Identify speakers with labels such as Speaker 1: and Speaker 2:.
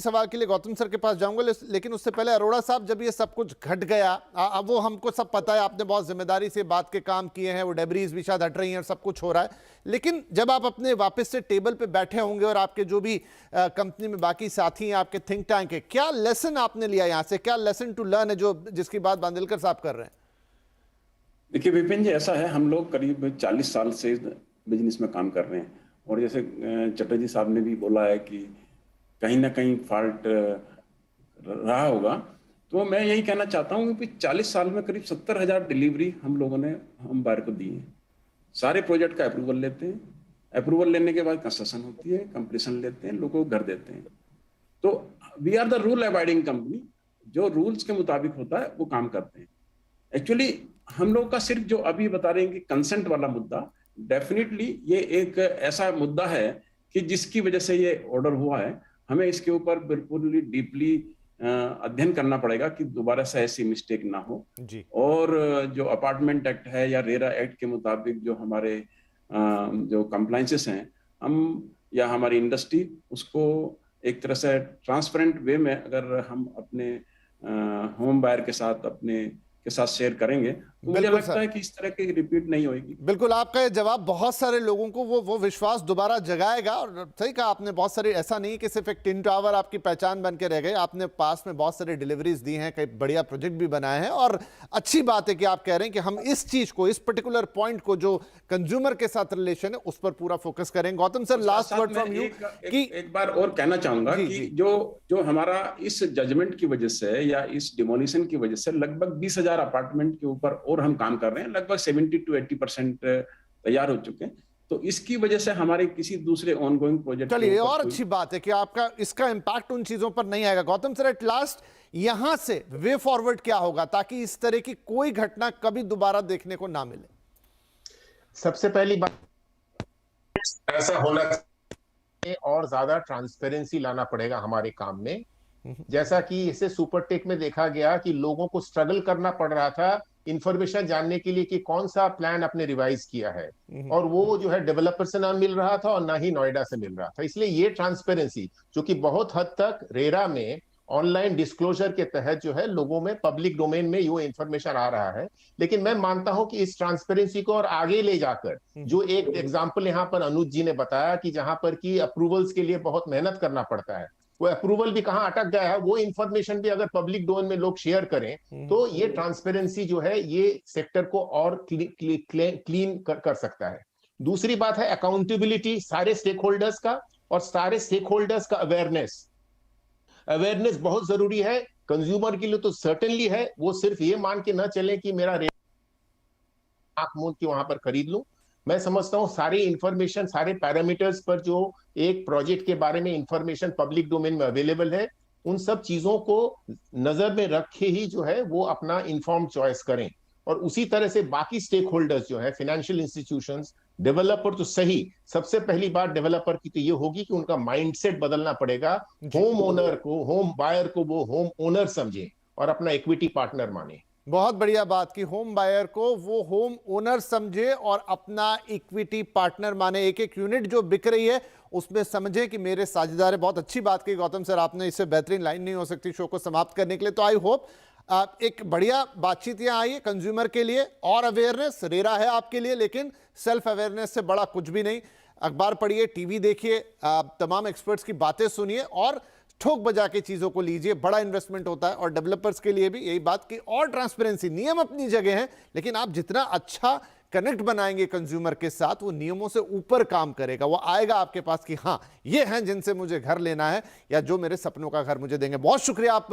Speaker 1: सवाल के लिए गौतम सर के पास जाऊंगा, लेकिन उससे पहले अरोड़ा साहब, जब ये सब कुछ घट गया, अब वो हमको सब पता है, आपने बहुत जिम्मेदारी से बात के काम किए हैं, वो डेब्रीज भी शायद हट रही हैं और सब कुछ हो रहा है, लेकिन जब आप अपने वापस से टेबल पे बैठे होंगे और आपके जो भी कंपनी में बाकी साथी हैं, आपके थिंक टैंक है, क्या लेसन आपने लिया यहाँ से, क्या लेसन टू लर्न है जो जिसकी बात बांदिलकर साहब कर रहे हैं?
Speaker 2: देखिए विपिन जी, ऐसा है, हम लोग करीब 40 साल से बिजनेस में काम कर रहे हैं और जैसे चटर्जी साहब ने भी बोला है कि कहीं ना कहीं फॉल्ट रहा होगा, तो मैं यही कहना चाहता हूँ कि 40 साल में करीब 70,000 डिलीवरी हम लोगों ने होम बायर को दी है। सारे प्रोजेक्ट का अप्रूवल लेते हैं, अप्रूवल लेने के बाद कंस्ट्रक्शन होती है, कंप्लीशन लेते हैं, लोगों को घर देते हैं। तो we are the rule abiding company, जो रूल्स के मुताबिक होता है वो काम करते हैं। एक्चुअली हम लोग का सिर्फ जो अभी बता रहे हैं कि कंसेंट वाला मुद्दा, डेफिनेटली ये एक ऐसा मुद्दा है कि जिसकी वजह से ये ऑर्डर हुआ है। हमें इसके ऊपर बिल्कुल डीपली अध्ययन करना पड़ेगा कि दोबारा से ऐसी मिस्टेक ना हो
Speaker 1: जी।
Speaker 2: और जो अपार्टमेंट एक्ट है या रेरा एक्ट के मुताबिक जो हमारे जो कंप्लायंसेस हैं, हम या हमारी इंडस्ट्री उसको एक तरह से ट्रांसपेरेंट वे में अगर हम अपने होम बायर के साथ शेयर करेंगे तो मुझे लगता है कि इस तरह की रिपीट नहीं होगी।
Speaker 1: बिल्कुल, आपका ये जवाब बहुत सारे लोगों को वो विश्वास दोबारा जगाएगा। और सही कहा आपने, बहुत सारे, ऐसा नहीं कि सिर्फ एक टिन टावर आपकी पहचान बन के रह गए, आपने पास में बहुत सारे डिलीवरीज दी हैं, कई बढ़िया प्रोजेक्ट भी बनाए हैं। और अच्छी बात है कि आप कह रहे हैं कि हम इस चीज को, इस पर्टिकुलर पॉइंट को जो कंज्यूमर के साथ रिलेशन है उस पर पूरा फोकस करें। Gautam sir, last word from you.
Speaker 2: एक बार और कहना चाहूंगा कि जो हमारा इस जजमेंट की वजह से या इस डिमोलिशन की वजह से लगभग 20,000 अपार्टमेंट के ऊपर और हम काम कर रहे हैं, लगभग 70 to 80% तैयार हो चुके हैं। तो इसकी वजह से हमारे किसी दूसरे ऑनगोइंग प्रोजेक्ट,
Speaker 1: चलिए, और अच्छी बात है कि आपका इसका इंपैक्ट उन चीजों पर नहीं आएगा। गौतम सर, एट लास्ट यहां से वे फॉरवर्ड क्या होगा ताकि इस तरह की कोई घटना कभी दोबारा देखने को ना मिले?
Speaker 3: सबसे पहली बात, ऐसा होना चाहिए और ज्यादा ट्रांसपेरेंसी लाना पड़ेगा हमारे काम में। जैसा कि इसे सुपरटेक में देखा गया कि लोगों को स्ट्रगल करना पड़ रहा था इंफॉर्मेशन जानने के लिए कि कौन सा प्लान आपने रिवाइज किया है, और वो जो है डेवलपर से ना मिल रहा था और ना ही नोएडा से मिल रहा था। इसलिए ये ट्रांसपेरेंसी, जो कि बहुत हद तक रेरा में ऑनलाइन डिस्क्लोजर के तहत जो है लोगों में पब्लिक डोमेन में ये इंफॉर्मेशन आ रहा है, लेकिन मैं मानता हूं कि इस ट्रांसपेरेंसी को और आगे ले जाकर, जो एक एग्जाम्पल यहाँ पर अनुज जी ने बताया कि जहां पर की अप्रूवल्स के लिए बहुत मेहनत करना पड़ता है, वो अप्रूवल भी कहाँ अटक गया है, वो इंफॉर्मेशन भी अगर पब्लिक डोमेन में लोग शेयर करें तो ये ट्रांसपेरेंसी जो है ये सेक्टर को और क्लीन कर सकता है। दूसरी बात है अकाउंटेबिलिटी सारे स्टेक होल्डर्स का, और सारे स्टेक होल्डर्स का अवेयरनेस बहुत जरूरी है। कंज्यूमर के लिए तो सर्टेनली है, वो सिर्फ ये मान के ना चले कि मेरा आंख मूंद के वहां पर खरीद लूं। मैं समझता हूं सारी इंफॉर्मेशन, सारे पैरामीटर्स पर जो एक प्रोजेक्ट के बारे में इंफॉर्मेशन पब्लिक डोमेन में अवेलेबल है, उन सब चीजों को नजर में रखे ही जो है वो अपना इन्फॉर्म चॉइस करें। और उसी तरह से बाकी स्टेक होल्डर्स जो है, फाइनेंशियल इंस्टीट्यूशंस, डेवलपर, तो सही, सबसे पहली बात डेवलपर की तो ये होगी कि उनका माइंडसेट बदलना पड़ेगा। होम ओनर को, होम बायर को वो होम ओनर समझे और अपना इक्विटी पार्टनर माने।
Speaker 1: बहुत बढ़िया बात की, होम बायर को वो होम ओनर समझे और अपना इक्विटी पार्टनर माने। एक एक यूनिट जो बिक रही है उसमें समझे कि मेरे साझेदार है। बहुत अच्छी बात की गौतम सर आपने, इससे बेहतरीन लाइन नहीं हो सकती शो को समाप्त करने के लिए। तो आई होप एक बढ़िया बातचीत यहाँ आई है कंज्यूमर के लिए, और अवेयरनेस रेरा है आपके लिए, लेकिन सेल्फ अवेयरनेस से बड़ा कुछ भी नहीं। अखबार पढ़िए, टीवी देखिए, तमाम एक्सपर्ट्स की बातें सुनिए और ठोक बजा के चीजों को लीजिए। बड़ा इन्वेस्टमेंट होता है, और डेवलपर्स के लिए भी यही बात की, और ट्रांसपेरेंसी, नियम अपनी जगह है, लेकिन आप जितना अच्छा कनेक्ट बनाएंगे कंज्यूमर के साथ, वो नियमों से ऊपर काम करेगा। वो आएगा आपके पास कि हाँ, ये हैं जिनसे मुझे घर लेना है या जो मेरे सपनों का घर मुझे देंगे। बहुत शुक्रिया आप